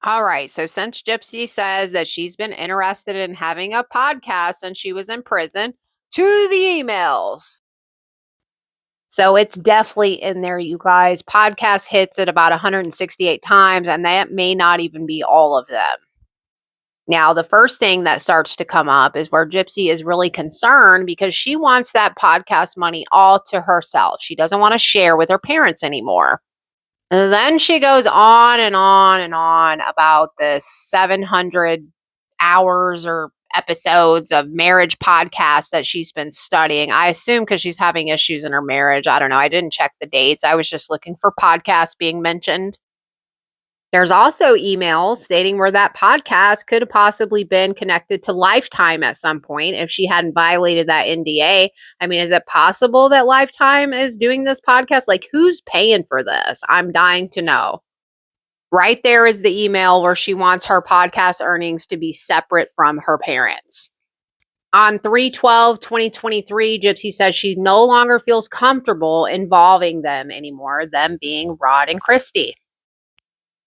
All right. So since Gypsy says that she's been interested in having a podcast since she was in prison, to the emails. So it's definitely in there, you guys. Podcast hits it about 168 times, and that may not even be all of them. Now, the first thing that starts to come up is where Gypsy is really concerned because she wants that podcast money all to herself. She doesn't want to share with her parents anymore. And then she goes on and on and on about the 700 hours or episodes of marriage podcasts that she's been studying. I assume because she's having issues in her marriage. I don't know. I didn't check the dates. I was just looking for podcasts being mentioned. There's also emails stating where that podcast could have possibly been connected to Lifetime at some point if she hadn't violated that NDA. I mean, is it possible that Lifetime is doing this podcast? Like, who's paying for this? I'm dying to know. Right there is the email where she wants her podcast earnings to be separate from her parents. On 3/12/2023, Gypsy says she no longer feels comfortable involving them anymore, them being Rod and Christy.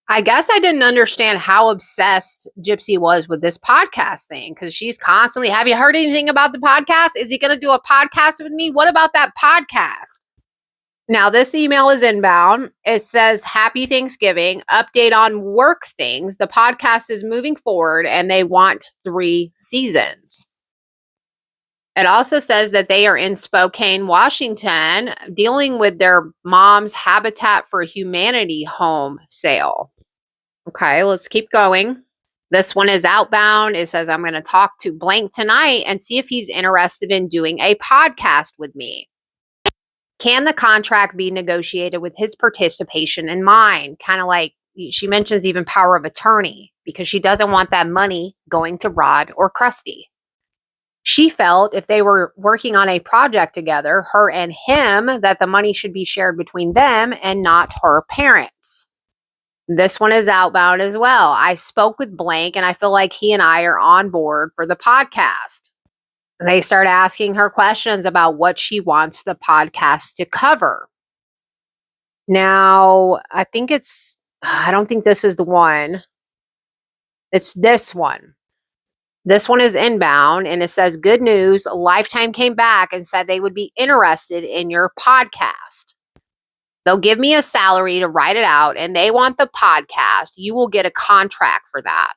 I guess I didn't understand how obsessed Gypsy was with this podcast thing because she's constantly, have you heard anything about the podcast? Is he going to do a podcast with me? What about that podcast? Now, this email is inbound. It says, Happy Thanksgiving, update on work things. The podcast is moving forward and they want 3 seasons. It also says that they are in Spokane, Washington, dealing with their mom's Habitat for Humanity home sale. Okay, let's keep going. This one is outbound. It says, I'm going to talk to blank tonight and see if he's interested in doing a podcast with me. Can the contract be negotiated with his participation in mind? Kind of like she mentions even power of attorney because she doesn't want that money going to Rod or Krusty. She felt if they were working on a project together, her and him, that the money should be shared between them and not her parents. This one is outbound as well. I spoke with blank and I feel like he and I are on board for the podcast. They start asking her questions about what she wants the podcast to cover. Now, I don't think this is the one. It's this one. This one is inbound and it says, good news. Lifetime came back and said they would be interested in your podcast. They'll give me a salary to write it out and they want the podcast. You will get a contract for that.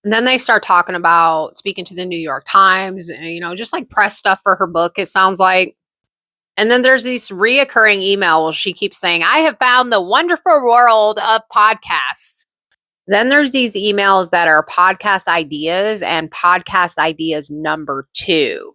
And then they start talking about speaking to the New York Times, just like press stuff for her book, it sounds like. And then there's this reoccurring email where she keeps saying, I have found the wonderful world of podcasts. Then there's these emails that are podcast ideas and podcast ideas number 2.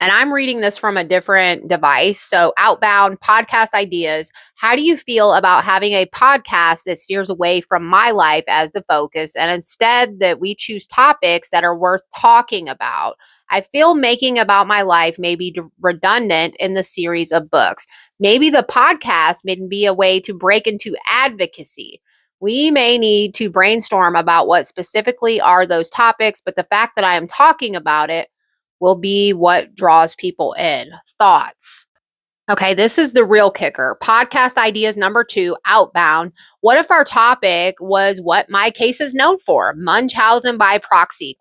And I'm reading this from a different device. So outbound podcast ideas. How do you feel about having a podcast that steers away from my life as the focus and instead that we choose topics that are worth talking about? I feel making about my life may be redundant in the series of books. Maybe the podcast may be a way to break into advocacy. We may need to brainstorm about what specifically are those topics, but the fact that I am talking about it will be what draws people in. Thoughts. Okay, this is the real kicker. Podcast ideas number 2, outbound. What if our topic was what my case is known for? Munchausen by proxy, ?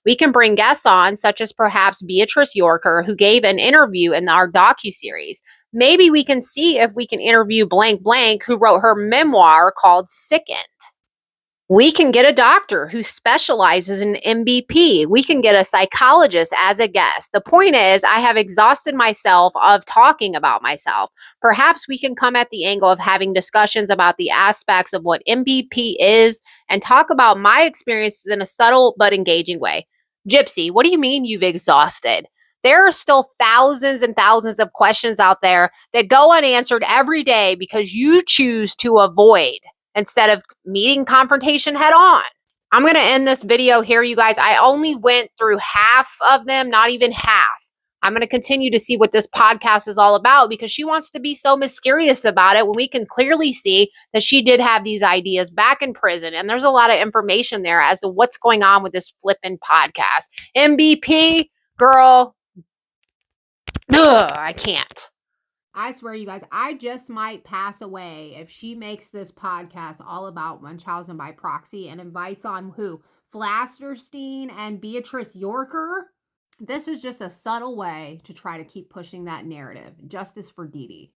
We can bring guests on, such as perhaps Beatrice Yorker, who gave an interview in our docuseries. Maybe we can see if we can interview blank blank, who wrote her memoir called Sickened. We can get a doctor who specializes in MBP. We can get a psychologist as a guest. The point is, I have exhausted myself of talking about myself. Perhaps we can come at the angle of having discussions about the aspects of what MBP is and talk about my experiences in a subtle but engaging way. Gypsy, what do you mean you've exhausted? There are still thousands and thousands of questions out there that go unanswered every day because you choose to avoid instead of meeting confrontation head on. I'm going to end this video here, you guys. I only went through half of them, not even half. I'm going to continue to see what this podcast is all about because she wants to be so mysterious about it when we can clearly see that she did have these ideas back in prison. And there's a lot of information there as to what's going on with this flipping podcast. MBP, girl, I can't. I swear, you guys, I just might pass away if she makes this podcast all about Munchausen by proxy and invites on who? Flasterstein and Beatrice Yorker. This is just a subtle way to try to keep pushing that narrative. Justice for Dee Dee.